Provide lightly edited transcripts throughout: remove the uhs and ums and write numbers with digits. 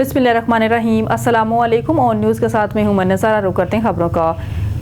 बिस्मिल्लाहिर्रहमानिर्रहीम। अस्सलामु अलैकुम। ऑन न्यूज़ के साथ में हूं मैं नज़ारा। रुक करते हैं खबरों का।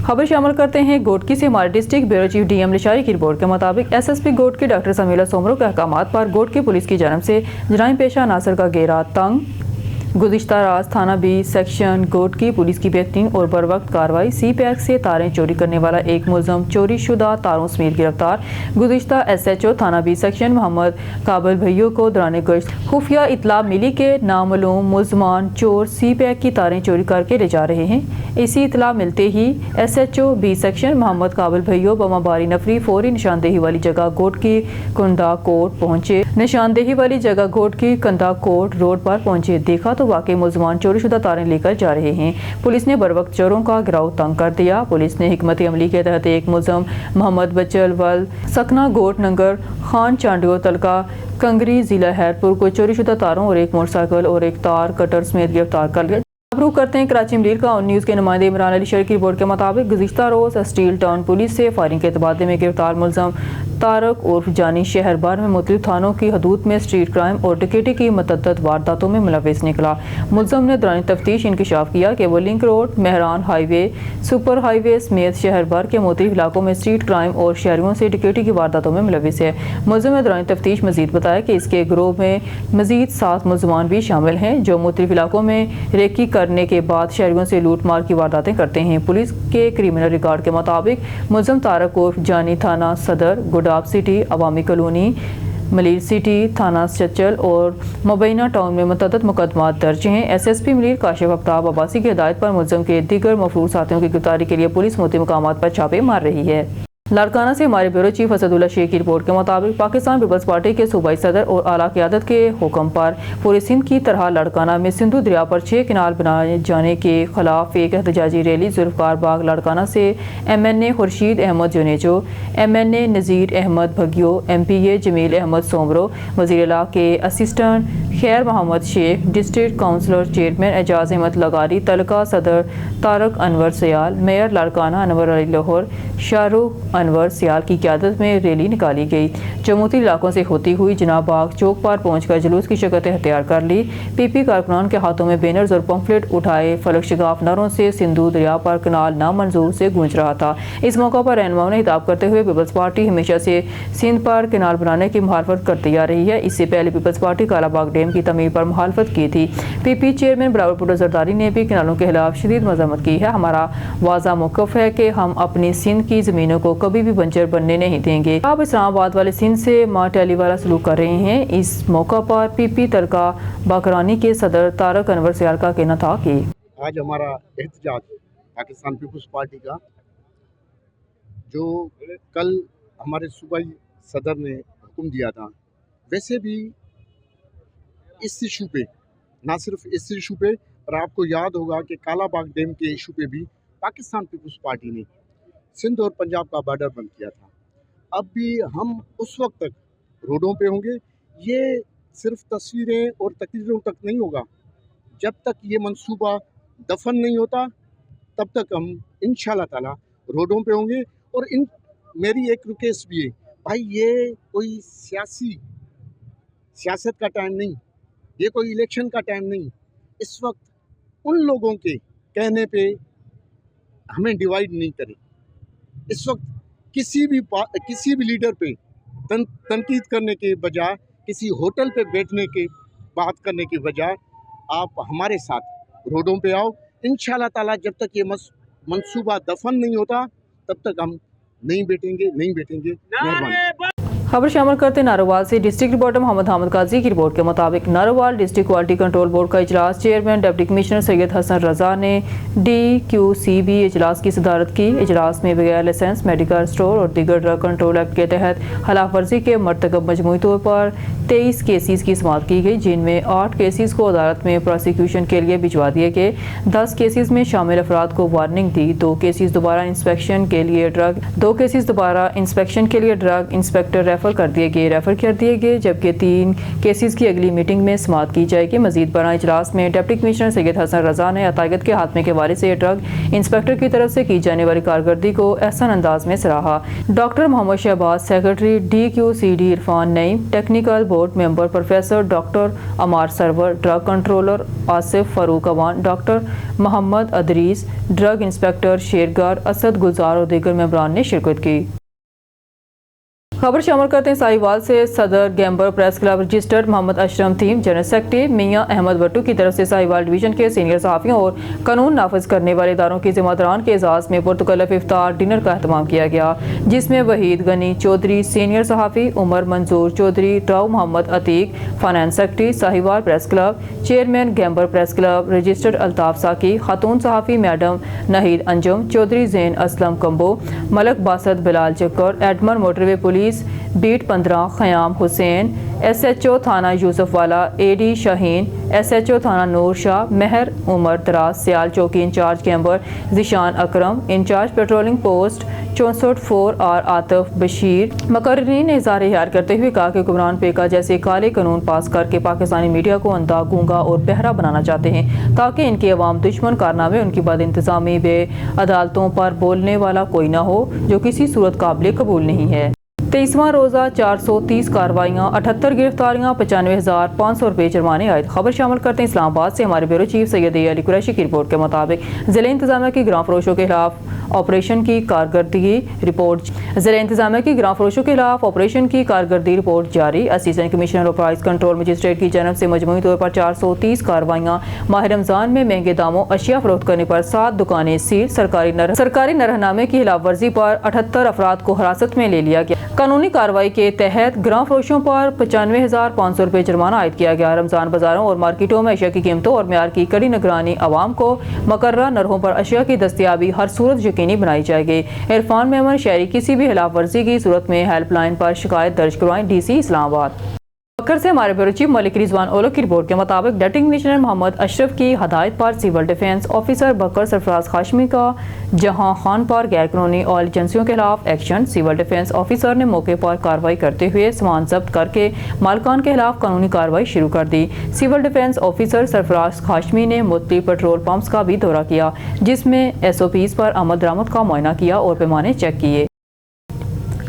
खबर शामिल करते हैं गोटकी से। हमारे डिस्ट्रिक्ट ब्यूरो चीफ डीएम लिशारी की रिपोर्ट के मुताबिक एसएसपी गोटकी डॉक्टर समीला सोमरो के अहकामात पर गोटकी पुलिस की जानब से जराइम पेशा नासिर का घेरा तंग। गुज़िश्ता रात थाना बी सेक्शन गोटकी पुलिस की बेहतरीन और बर वक्त कार्रवाई। सी पैक से तारें चोरी करने वाला एक मुलजम चोरी शुदा तारों समेत गिरफ्तार। गुज़िश्ता SHO थाना बी सेक्शन मोहम्मद काबिल भैया को दौरान गश्त खुफिया इतला मिली के नामालूम मुलजमान चोर सी पैक की तारें चोरी करके ले जा रहे हैं। इसी इतला मिलते ही SHO बी सेक्शन मोहम्मद काबिल भैया बमाबारी नफरी फौरी निशानदेही वाली जगह गोटकी कंदा कोट पहुंचे। निशानदेही वाली जगह गोटकी कंदा कोट रोड पर पहुंचे, देखा तो वाकई मुलजमान चोरी शुदा तारें लेकर जा रहे हैं। पुलिस ने बर वक्त चोरों का गिराव तंग कर दिया। पुलिस ने हिकमत अमली के तहत एक मुलजम मोहम्मद बचल वल सकना गोट नंगर खान चांडियो तलका कंगरी जिला हैरपुर को चोरी शुदा तारों और एक मोटरसाइकिल और एक तार कटर समेत गिरफ्तार कर लिया। रुख करते हैं कराची मिलीर का। ऑन न्यूज़ के नुमाइंदे इमरान अली शेर की रिपोर्ट के मुताबिक गुज़िश्ता रोज़ स्टील टाउन पुलिस से फायरिंग के तबादले में गिरफ्तार मुलजम तारक उर्फ जानी शहर भर में मुख्तलिफ थानों की हदूद में स्ट्रीट क्राइम और डकैती की मतअद्दद वारदातों में मुलव्विस निकला। मुलजम ने दौरान तफ्तीश इंकशाफ किया कि वो link road, Mehran highway, super highway समेत शहर भर के मुख्तलिफ इलाकों में स्ट्रीट क्राइम और शहरियों से डकैती की वारदातों में मुलव्विस है। मुलजम ने दौरान तफ्तीश मजीद बताया कि इसके ग्रोह में मजीद 7 मुलजमान भी शामिल हैं जो मुख्तलिफ इलाकों में रेकी करने के बाद शहरियों से लूट मार की वारदातें करते हैं। पुलिस के क्रिमिनल रिकॉर्ड के मुताबिक मुलजम तारक उर्फ जानी थाना सदर, गुडाब सिटी, अवामी कॉलोनी, मलीर सिटी, थाना चचल और मुबैना टाउन में मुतअद्दिद मुकदमात दर्ज हैं। SSP मलीर काशिफ आफ्ताब अब्बासी की हिदायत पर मुलजम के दीगर मफरूर साथियों की गिरफ्तारी के लिए पुलिस मुख्तलिफ मकामात पर छापे मार रही है। लाड़काना से हमारे ब्यूरो चीफ असदुल्ला शेख की रिपोर्ट के मुताबिक पाकिस्तान पीपल्स पार्टी के सूबाई सदर और आला क़यादत के हुक्म पर पूरे सिंध की तरह लाड़काना में सिंधु दरिया पर 6 किनाल बनाए जाने के खिलाफ एक एहतजाजी रैली जुल्फ़कार बाग लाड़काना से MNA खुर्शीद अहमद जुनेजो, MNA नज़ीर अहमद भगियो, MPA जमील अहमद सोमरो, वज़ीर-ए-आला के assistant Khair Mohammad Sheikh, district councillor chairman Ejaz Ahmed Lagari, तलका सदर तारक अनवर सियाल, मेयर लाड़काना अनवर अली लाहौर, शाहरुख अनवर सियाल की क़यादत में रैली निकाली गई। जमुती इलाकों से होती हुई जनाब बाग चौक पर पहुंचकर जुलूस की शक्ल अख्तियार कर ली। PP कारकुनान के हाथों में बैनर्स और पम्फलेट उठाए फलक शगाफ नारों से सिंधु दरिया पर कनाल नामंजूर से गूंज रहा था। इस मौका पर रहनुमाओं ने हिताब करते हुए पीपल्स पार्टी हमेशा से सिंध पर कनाल बनाने की मुखालफत करती आ रही है। इससे पहले पीपल्स पार्टी कालाबाग डैम की तमीर पर मुखालफत की थी। PP चेयरमैन बराबर भुट्टो जरदारी ने भी कनालों के खिलाफ शदीद मज़म्मत की है। हमारा वाज़ा मौक़िफ़ है कि हम अपनी सिंध की ज़मीनों को कभी भी बंजर बनने नहीं देंगे। आप इस्लामाबाद वाले सिंध से माँ टैली वाला सलूक कर रहे हैं। इस मौका पर PP तलका बाकरानी के सदर तारक अनवर सियाल का कहना था कि आज हमारा एहतजाज पाकिस्तान पीपल्स पार्टी का, जो कल हमारे सूबाई सदर ने हुक्म दिया था, वैसे भी इस इशू पे, ना सिर्फ इस इशू पे, पर आपको याद होगा कि कालाबाग डैम के इशू पे भी पाकिस्तान पीपल्स पार्टी ने सिंध और पंजाब का बॉर्डर बंद किया था। अब भी हम उस वक्त तक रोडों पे होंगे। ये सिर्फ तस्वीरें और तकरीरों तक नहीं होगा। जब तक ये मंसूबा दफन नहीं होता तब तक हम इंशाल्लाह ताला रोडों पे होंगे। और मेरी एक रिक्वेस्ट भी है, भाई ये कोई सियासत का टाइम नहीं, ये कोई इलेक्शन का टाइम नहीं। इस वक्त उन लोगों के कहने पे हमें डिवाइड नहीं करें। इस वक्त किसी भी लीडर पे तनकीद करने के बजाय, किसी होटल पे बैठने के बात करने के बजाय आप हमारे साथ रोडों पे आओ। इंशाल्लाह ताला जब तक ये मंसूबा दफन नहीं होता तब तक हम नहीं बैठेंगे। मेहरबानी। खबर शामिल करते नारोवाल से। डिस्ट्रिक्ट रिपोर्टर मोहम्मद हामिद काजी की रिपोर्ट के मुताबिक Narowal district quality control board का इजलास chairman deputy commissioner Syed Hassan Raza ने DQCB इजलास की सदारत की। इजलास में बगैर लाइसेंस मेडिकल स्टोर और दीगर ड्रग कंट्रोल एक्ट के तहत खिलाफ वर्जी के मरतकब मजमूई तौर पर 23 केसेस की समाअत की गई, जिनमें 8 केसेस को अदालत में प्रोसिक्यूशन के लिए भिजवा दिए गए। 10 केसेस में शामिल अफराद को वार्निंग दी। 2 केसेस दोबारा इंस्पेक्शन के लिए ड्रग इंस्पेक्टर ریفر کر دیے گئے جبکہ 3 کیسز کی اگلی میٹنگ میں سماعت کی جائے گی۔ مزید برآں اجلاس میں ڈپٹی کمشنر سید حسن رضا نے عطیت کے خاتمے کے حوالے سے ڈرگ انسپکٹر کی طرف سے کی جانے والی کارکردگی کو احسن انداز میں سراہا۔ Doctor Muhammad Shahbaz secretary DQCD، Irfan Naeem technical board member, professor doctor Ammar Sarwar drug controller, Asif Farooq Awan doctor Muhammad Idrees drug inspector, شیرگار اسد گلزار اور دیگر ممبران نے شرکت کی۔ خبر شامل کرتے ہیں ساہیوال سے۔ صدر گیمبر پریس کلب رجسٹرڈ محمد اشرم تھیم جنرل سیکرٹری میاں احمد بٹو کی طرف سے ساہیوال ڈویژن کے سینئر صحافیوں اور قانون نافذ کرنے والے اداروں کے ذمہ داران کے اعزاز میں پرتکلف افطار ڈنر کا اہتمام کیا گیا، جس میں وحید غنی چودھری سینئر صحافی، Umar Manzoor Chaudhry, Rao Muhammad Atiq finance secretary Sahiwal press club, chairman Gamber press club registered Altaf Saki, خاتون صحافی madam Naheed Anjum Chaudhry, Zain Aslam Kamboh, Malik Basit Bilal Chakar, admin motorway police beat 15 Khayyam Hussain, SHO تھانہ یوسف والا AD شاہین، SHO تھانہ نور شاہ، مہر عمر دراز، سیال چوکی in charge Gamber Zeeshan Akram, in charge patrolling post 64 R Atif Bashir. مقررین نے اظہار خیال کرتے ہوئے کہا کہ حکمران پیکا جیسے کالے قانون پاس کر کے پاکستانی میڈیا کو اندھا، گونگا اور بہرا بنانا چاہتے ہیں تاکہ ان کے عوام دشمن کارنامے، ان کی بد انتظامی، بے عدالتوں پر بولنے والا کوئی نہ ہو، جو کسی صورت قابل قبول نہیں ہے۔ 23واں روزہ 430 کارروائیاں، 78 گرفتاریاں، 95,500 روپے جرمانے عائد۔ خبر شامل کرتے ہیں اسلام آباد سے۔ ہمارے بیورو چیف سید علی قریشی کی رپورٹ کے مطابق ضلع انتظامیہ کی گراں فروشوں کے خلاف آپریشن کی کارکردگی رپورٹ جاری۔ Assistant commissioner of price control magistrate کی جانب سے مجموعی طور پر 430 کارروائیاں ماہ رمضان میں مہنگے داموں اشیاء فروخت کرنے پر 7 دکانیں سیل، سرکاری نرخنامے کی خلاف ورزی پر 78 افراد کو حراست میں لے لیا گیا۔ قانونی کارروائی کے تحت گراں فروشوں پر 95,500 روپے جرمانہ عائد کیا گیا۔ رمضان بازاروں اور مارکیٹوں میں اشیاء کی قیمتوں اور معیار کی کڑی نگرانی، عوام کو مقررہ نرخوں پر اشیاء کی دستیابی ہر صورت یقینی بنائی جائے گی۔ عرفان میمن شہری کسی بھی خلاف ورزی کی صورت میں ہیلپ لائن پر شکایت درج کروائیں۔ DC اسلام آباد بکر سے ہمارے بیورو چیف ملک رضوان اولو کی رپورٹ کے مطابق ڈپٹی کمشنر محمد اشرف کی ہدایت پر سول ڈیفنس آفیسر بکر سرفراز ہاشمی کا جہاں خان پر غیر قانونی آئل ایجنسیوں کے خلاف ایکشن۔ سول ڈیفنس آفیسر نے موقع پر کارروائی کرتے ہوئے سامان ضبط کر کے مالکان کے خلاف قانونی کارروائی شروع کر دی۔ سول ڈیفنس آفیسر سرفراز ہاشمی نے مختلف پیٹرول پمپس کا بھی دورہ کیا، جس میں SOPs پر آمد درآمد کا معائنہ کیا اور پیمانے چیک کیے۔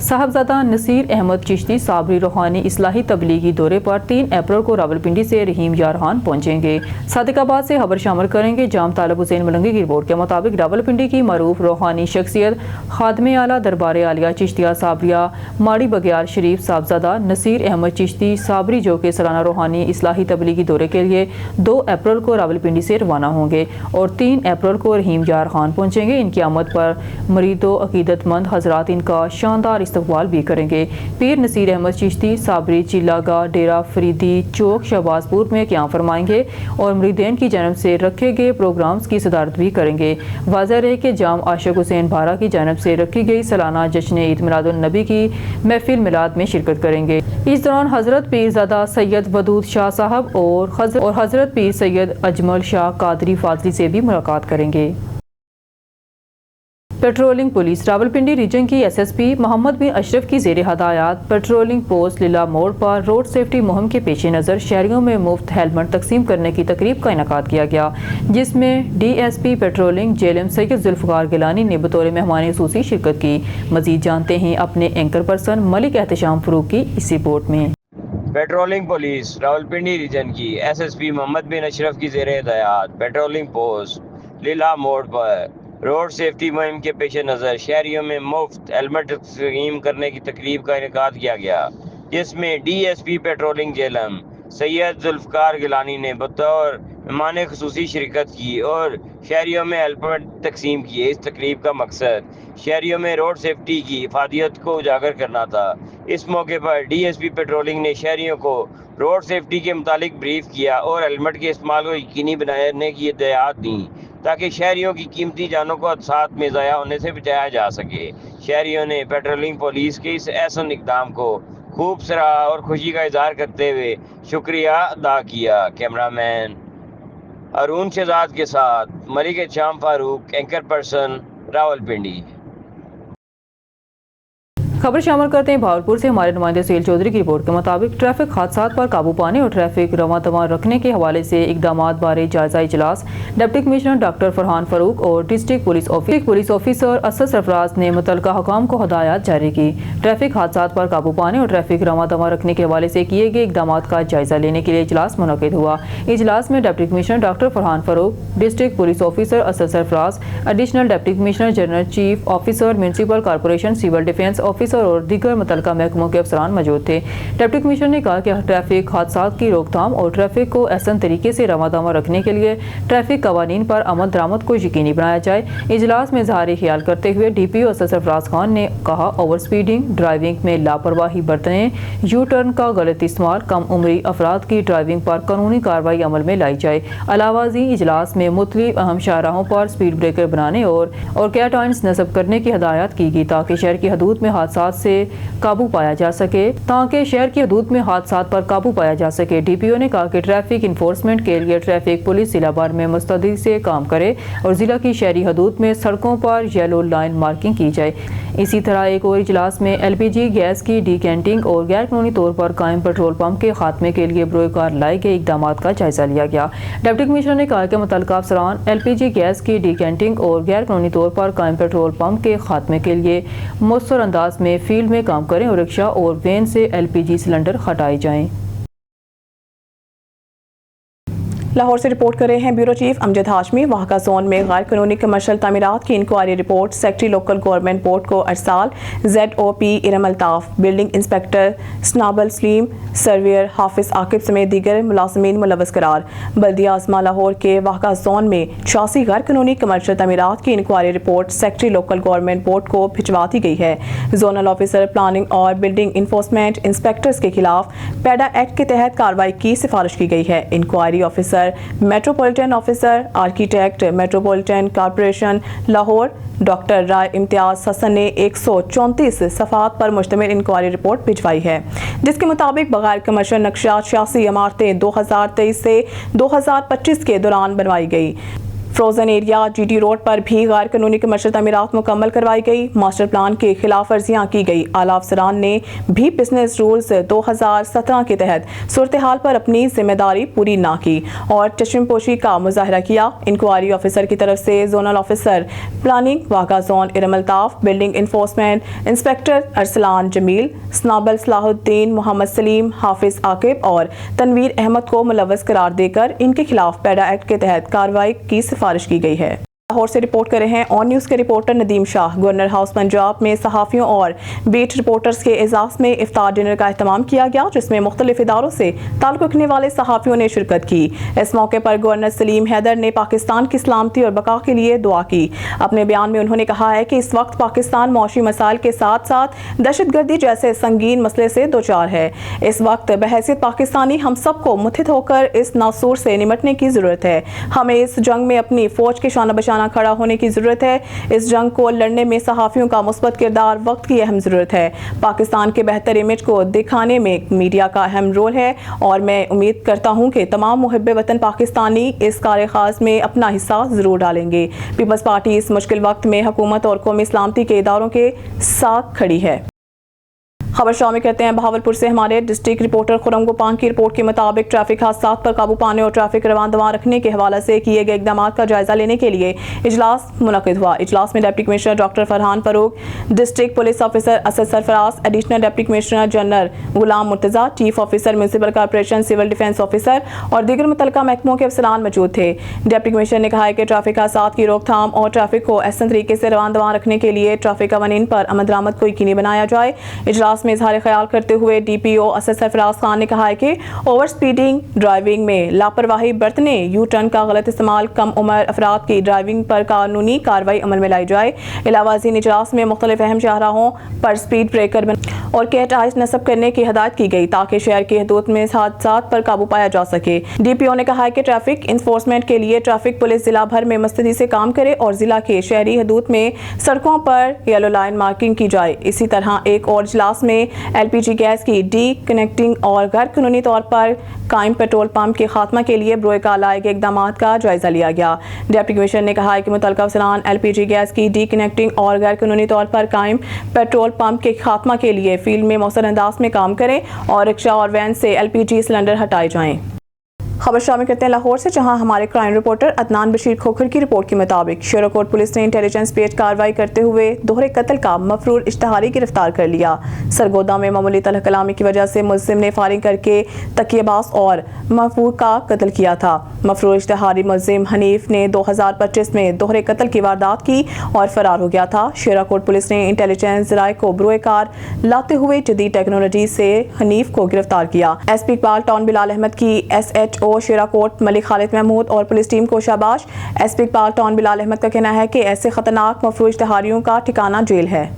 صاحبزادہ نصیر احمد چشتی صابری روحانی اصلاحی تبلیغی دورے پر 3 اپریل کو راولپنڈی سے رحیم یارحان پہنچیں گے۔ صادق آباد سے خبر شامل کریں گے جام طالب حسین ملنگی کی رپورٹ کے مطابق راولپنڈی کی معروف روحانی شخصیت خادم اعلیٰ دربار عالیہ چشتیہ صابریہ ماڑی بگیار شریف صاحبزادہ نصیر احمد چشتی صابری جو کہ سالانہ روحانی اصلاحی تبلیغی دورے کے لیے 2 اپریل کو راولپنڈی سے روانہ ہوں گے اور 3 اپریل کو رحیم یارحان پہنچیں گے۔ ان کی آمد پر مرید و عقیدت مند حضرات ان کا شاندار استقبال بھی کریں گے۔ پیر نصیر احمد چشتی صابری چیلا گاہ ڈیرہ فریدی چوک شہباز پور میں قیام فرمائیں گے اور مریدین کی جانب سے رکھے گئے پروگرامز کی صدارت بھی کریں گے۔ واضح رہے کہ جام عاشق حسین بھارا کی جانب سے رکھی گئی سالانہ جشن عید میلاد النبی کی محفل میلاد میں شرکت کریں گے۔ اس دوران حضرت پیرزادہ سید ودود شاہ صاحب اور حضرت پیر سید اجمل شاہ قادری فاضلی سے بھی ملاقات کریں گے۔ پیٹرولنگ پولیس راولپنڈی ریجن کی SSP محمد بن اشرف کی زیر ہدایات پیٹرولنگ پوسٹ لیلا موڑ پر روڈ سیفٹی مہم کے پیش نظر شہریوں میں مفت ہیلمٹ تقسیم کرنے کی تقریب کا انعقاد کیا گیا، جس میں DSP پیٹرولنگ جیلم سید ذوالفقار گیلانی نے بطور مہمان خصوصی شرکت کی۔ مزید جانتے ہیں اپنے اینکر پرسن ملک احتشام فروغ کی اس رپورٹ میں۔ پیٹرولنگ پولیس راولپنڈی ریجن کی SSP محمد بن اشرف کی زیر ہدایات پیٹرولنگ پوسٹ لیلا موڑ پر روڈ سیفٹی مہم کے پیش نظر شہریوں میں مفت ہیلمٹ تقسیم کرنے کی تقریب کا انعقاد کیا گیا، جس میں DSP پیٹرولنگ جیلم سید ذوالفقار گیلانی نے بطور مہمان خصوصی شرکت کی اور شہریوں میں ہیلمٹ تقسیم کیے۔ اس تقریب کا مقصد شہریوں میں روڈ سیفٹی کی افادیت کو اجاگر کرنا تھا۔ اس موقع پر DSP پیٹرولنگ نے شہریوں کو روڈ سیفٹی کے متعلق بریف کیا اور ہیلمٹ کے استعمال کو یقینی بنانے کی ہدایات دیں تاکہ شہریوں کی قیمتی جانوں کو حادثات میں ضائع ہونے سے بچایا جا سکے۔ شہریوں نے پیٹرولنگ پولیس کے اس احسن اقدام کو خوب سراہا اور خوشی کا اظہار کرتے ہوئے شکریہ ادا کیا۔ کیمرہ مین ارون شہزاد کے ساتھ ملک احتشام فاروق، اینکر پرسن راولپنڈی۔ खबर शामिल करते हैं भावलपुर से हमारे नुमाइंदे सुहेल चौधरी की रिपोर्ट के मुताबिक ट्रैफिक हादसात पर काबू पाने और ट्रैफिक रवां रखने के हवाले से इकदामात बारे जायजा इजलास deputy commissioner doctor Farhan Farooq और district police officer Asad Sarfraz ने मुतल्लिका हुकाम को हदायत जारी की। ट्रैफिक हादसात पर काबू पाने और ट्रैफिक रवां रखने के हवाले से किए गए इकदामात का जायजा लेने के लिए इजलास मुनक्किद हुआ। इजलास में deputy commissioner doctor Farhan Farooq, district police officer Asad Sarfaraz, additional deputy commissioner general, chief officer municipal corporation, civil defence officer और दीगर मुतल्लिका महकमों के अफसरान मौजूद थे। डिप्टी कमिश्नर ने कहा कि ट्रैफिक हादसात की रोकथाम और ट्रैफिक को एहसन तरीके से रवां रखने के लिए ट्रैफिक कवानीन पर अमल दरामद को यकीनी बनाया जाए। इजलास में इजहार ख्याल करते हुए DPO असद सरफराज खान ने कहा, ओवर स्पीडिंग, ड्राइविंग में लापरवाही बरतने, यू टर्न का गलत इस्तेमाल, कम उम्री अफराद की ड्राइविंग पर कानूनी कार्रवाई अमल में लाई जाए। अलावाजी इजलास में मुख्तलिफ अहम शाहराहों पर स्पीड ब्रेकर बनाने और कैटाइन्स नस्ब करने की हदायत की गई ताकि शहर की हदूद में हादसात पर काबू पाया जा सके। DPO ने कहा कि ट्रैफिक इन्फोर्समेंट के लिए ट्रैफिक पुलिस जिला भर में मुस्तैदी से काम करे और जिला की शहरी हदूद में सड़कों पर येलो लाइन मार्किंग की जाए। इसी तरह एक और इजलास में LPG गैस की डिकेंटिंग और गैर कानूनी तौर पर कायम पेट्रोल पंप के खात्मे के लिए बरोकार लाए गए इकदामात का जायजा लिया गया। डिप्टी कमिश्नर ने कहा कि मुतल्लिका अफसरान LPG गैस की डिकेंटिंग और गैर कानूनी तौर पर कायम पेट्रोल पंप के खात्मे के लिए मौसर अंदाज में फील्ड में काम करें और रिक्शा और वैन से LPG सिलेंडर हटाए जाएं। लाहौर से रिपोर्ट कर रहे हैं bureau chief Amjad Hashmi. Wagah zone में गैर कानूनी कमर्शियल तामीरात की inquiry report secretary local government board को अरसाल। ZOP Iram Altaf, building inspector Sunbal Saleem, surveyor Hafiz Aqib समेत दीगर मुलाजमीन मुलव्वस करार। बल्दिया आजमा लाहौर के वाहका जोन में 86 गैर कानूनी कमर्शियल तामीरात की inquiry report secretary local government board को भिजवा दी गई है। जोनल ऑफिसर प्लानिंग और बिल्डिंग इन्फोर्समेंट इंस्पेक्टर्स के खिलाफ पैडा एक्ट के तहत कार्रवाई की सिफारिश की गई है। Inquiry officer metropolitan officer architect metropolitan corporation Lahore doctor Rai Imtiaz Hassan ने 134 सफ़ात पर मुश्तमिल इंक्वायरी रिपोर्ट भिजवाई है, जिसके मुताबिक बगैर कमर्शियल नक्शा 86 इमारतें 2023 से 2025 के दौरान बनवाई गई। फ्रोजन एरिया GT रोड पर भी गैर कानूनी कमर्शियल तामीरात मुकम्मल करवाई गई। मास्टर प्लान की खिलाफ वर्जियाँ की गई। आला अफसरान ने भी बिजनेस रूल्स 2017 के तहत सूरत हाल पर अपनी जिम्मेदारी पूरी ना की और चश्मपोशी का मुजाहरा किया। इंक्वायरी ऑफिसर की तरफ से zonal officer planning Wagah zone Iram Altaf, building enforcement inspector Arsalan Jamil, Sunbal Salahuddin, Muhammad Saleem, Hafiz Aqib और तनवीर अहमद को मुलव्वस करार देकर इनके खिलाफ पैडा एक्ट के तहत कार्रवाई की सिफारिश की गई है। लाहौर से रिपोर्ट कर रहे हैं ऑन न्यूज़ के reporter Nadeem Shah. Governor house Punjab में सहाफ़ियों और बीट रिपोर्टर्स के एजाज़ में इफ्तार डिनर का एहतमाम किया गया, जिसमें मुख्तलिफ इदारों से ताल्लुक़ रखने वाले सहाफ़ियों ने शिरकत की। इस मौके पर गवर्नर सलीम हैदर ने पाकिस्तान की सलामती और बका के लिए दुआ की। अपने बयान में उन्होंने कहा है कि इस वक्त पाकिस्तान मौशी मसाइल के साथ साथ दहशतगर्दी जैसे संगीन मसले से दो चार है। इस वक्त बहैसियत पाकिस्तानी हम सबको मुत्तहिद होकर इस नासूर से निमटने की ज़रूरत है। हमें इस जंग में अपनी फ़ौज के शाना बशाना खड़ा होने की ज़रूरत है। इस जंग को लड़ने में सहाफ़ियों का मुस्बत किरदार वक्त की अहम ज़रूरत है। पाकिस्तान के बेहतर इमेज को दिखाने में मीडिया का अहम रोल है और मैं उम्मीद करता हूँ कि तमाम मुहिब्बे वतन पाकिस्तानी इस कार्य ख़ास में अपना हिस्सा ज़रूर डालेंगे। पीपल्स पार्टी इस मुश्किल वक्त में हुकूमत और कौमी सलामती के इदारों के साथ खड़ी है। खबर शामिल करते हैं बहावलपुर से हमारे डिस्ट्रिक्ट रिपोर्टर खुरम गोपान की रिपोर्ट के मुताबिक ट्रैफिक हादसात पर काबू पाने और ट्रैफिक रवां रखने के हवाले से किए गए इकदाम का जायजा लेने के लिए इजलास मुनक्किद हुआ। इजलास में deputy commissioner doctor Farhan Farooq, district police officer Asad Sarfaraz, additional deputy commissioner general Ghulam Murtaza, chief officer municipal corporation, civil defence officer और दीगर मुतल्लिका महकमों के अफसरान मौजूद थे। डिप्टी कमिश्नर ने कहा कि ट्रैफिक हादसात की रोकथाम और ट्रैफिक को एहसन तरीके से रवां रखने के लिए ट्रैफिक कवानीन पर अमल दरामद को यकीनी बनाया जाए। इजलास में इजहार ख्याल करते हुए DPO असद सरफराज खान ने कहा है कि ओवर स्पीडिंग, ड्राइविंग में लापरवाही बरतने, यू टर्न का गलत इस्तेमाल, कम उम्र अफराद की ड्राइविंग पर कानूनी कार्रवाई अमल में लाई जाए। इलावाजी इजलास में मुख्तलिफ अहम शाहराहों पर स्पीड ब्रेकर और कैटाइज नस्ब करने की हदायत की गई ताकि शहर की हदूद में हादसात पर काबू पाया जा सके। DPO ने कहा है कि ट्रैफिक इन्फोर्समेंट के लिए ट्रैफिक पुलिस जिला भर में मुस्तैदी से काम करे और जिला के शहरी हदूद में सड़कों पर येलो लाइन मार्किंग की जाए। इसी तरह एक और इजलास में نے LPG گیس کی ڈی کنیکٹنگ اور غیر قانونی طور پر قائم پیٹرول پمپ کے خاتمہ کے لیے بروئے کار لائے گئے اقدامات کا جائزہ لیا گیا۔ ڈپٹی کمشنر نے کہا کہ متعلقہ افسران LPG گیس کی ڈی کنیکٹنگ اور غیر قانونی طور پر قائم پیٹرول پمپ کے خاتمہ کے لیے فیلڈ میں مؤثر انداز میں کام کریں اور رکشہ اور وین سے LPG سلنڈر ہٹائے جائیں۔ خبر شامل کرتے ہیں لاہور سے، جہاں ہمارے کرائم رپورٹر عدنان بشیر کھوکھر کی رپورٹ کے مطابق شیراکوٹ پولیس نے انٹیلیجنس بیسڈ کارروائی کرتے ہوئے دوہرے قتل کا مفرور اشتہاری گرفتار کر لیا۔ سرگودا میں معمولی تلخ کلامی کی وجہ سے ملزم نے فائرنگ کر کے تکیہ باز اور مفرور کا قتل کیا تھا۔ مفرور اشتہاری ملزم حنیف نے 2025 میں دوہرے قتل کی واردات کی اور فرار ہو گیا تھا۔ شیراکوٹ پولیس نے انٹیلیجنس ذرائع کو بروئے کار لاتے ہوئے جدید ٹیکنالوجی سے حنیف کو گرفتار کیا۔ SP اقبال ٹاؤن بلال احمد کی SHO شیراکوٹ ملک خالد محمود اور پولیس ٹیم کو شاباش۔ SP اقبال ٹاؤن بلال احمد کا کہنا ہے کہ ایسے خطرناک مفرور اشتہاریوں کا ٹھکانہ جیل ہے۔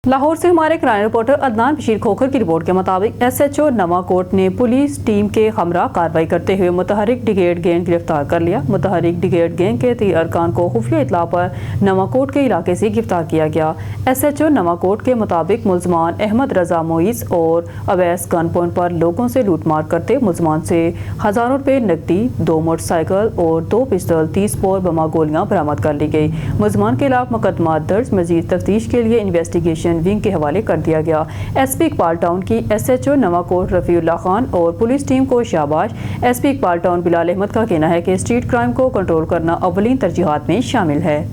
لاہور سے ہمارے کرائم رپورٹر عدنان بشیر کھوکھر کی رپورٹ کے مطابق SHO نواں کوٹ نے پولیس ٹیم کے ہمراہ کارروائی کرتے ہوئے متحرک ڈگیڈ گینگ گرفتار کر لیا۔ متحرک ڈگیڈ گینگ کے 3 ارکان کو خفیہ اطلاع پر نواں کوٹ کے علاقے سے گرفتار کیا گیا۔ SHO نواں کوٹ کے مطابق ملزمان احمد رضا معیز اور اویس گن پوائنٹ پر لوگوں سے لوٹ مار کرتے ملزمان سے ہزاروں روپے نقدی، 2 موٹر سائیکل اور 2 پستول، 30 بور بما گولیاں برآمد کر لی گئی۔ ملزمان کے خلاف مقدمات درج، مزید تفتیش کے لیے انویسٹیگیشن ونگ کے حوالے کر دیا گیا۔ SP اقبال ٹاؤن کی SHO نواں کوٹ رفیع اللہ خان اور پولیس ٹیم کو شاباش۔ SP اقبال ٹاؤن بلال احمد کا کہنا ہے کہ اسٹریٹ کرائم کو کنٹرول کرنا اولین ترجیحات میں شامل ہے۔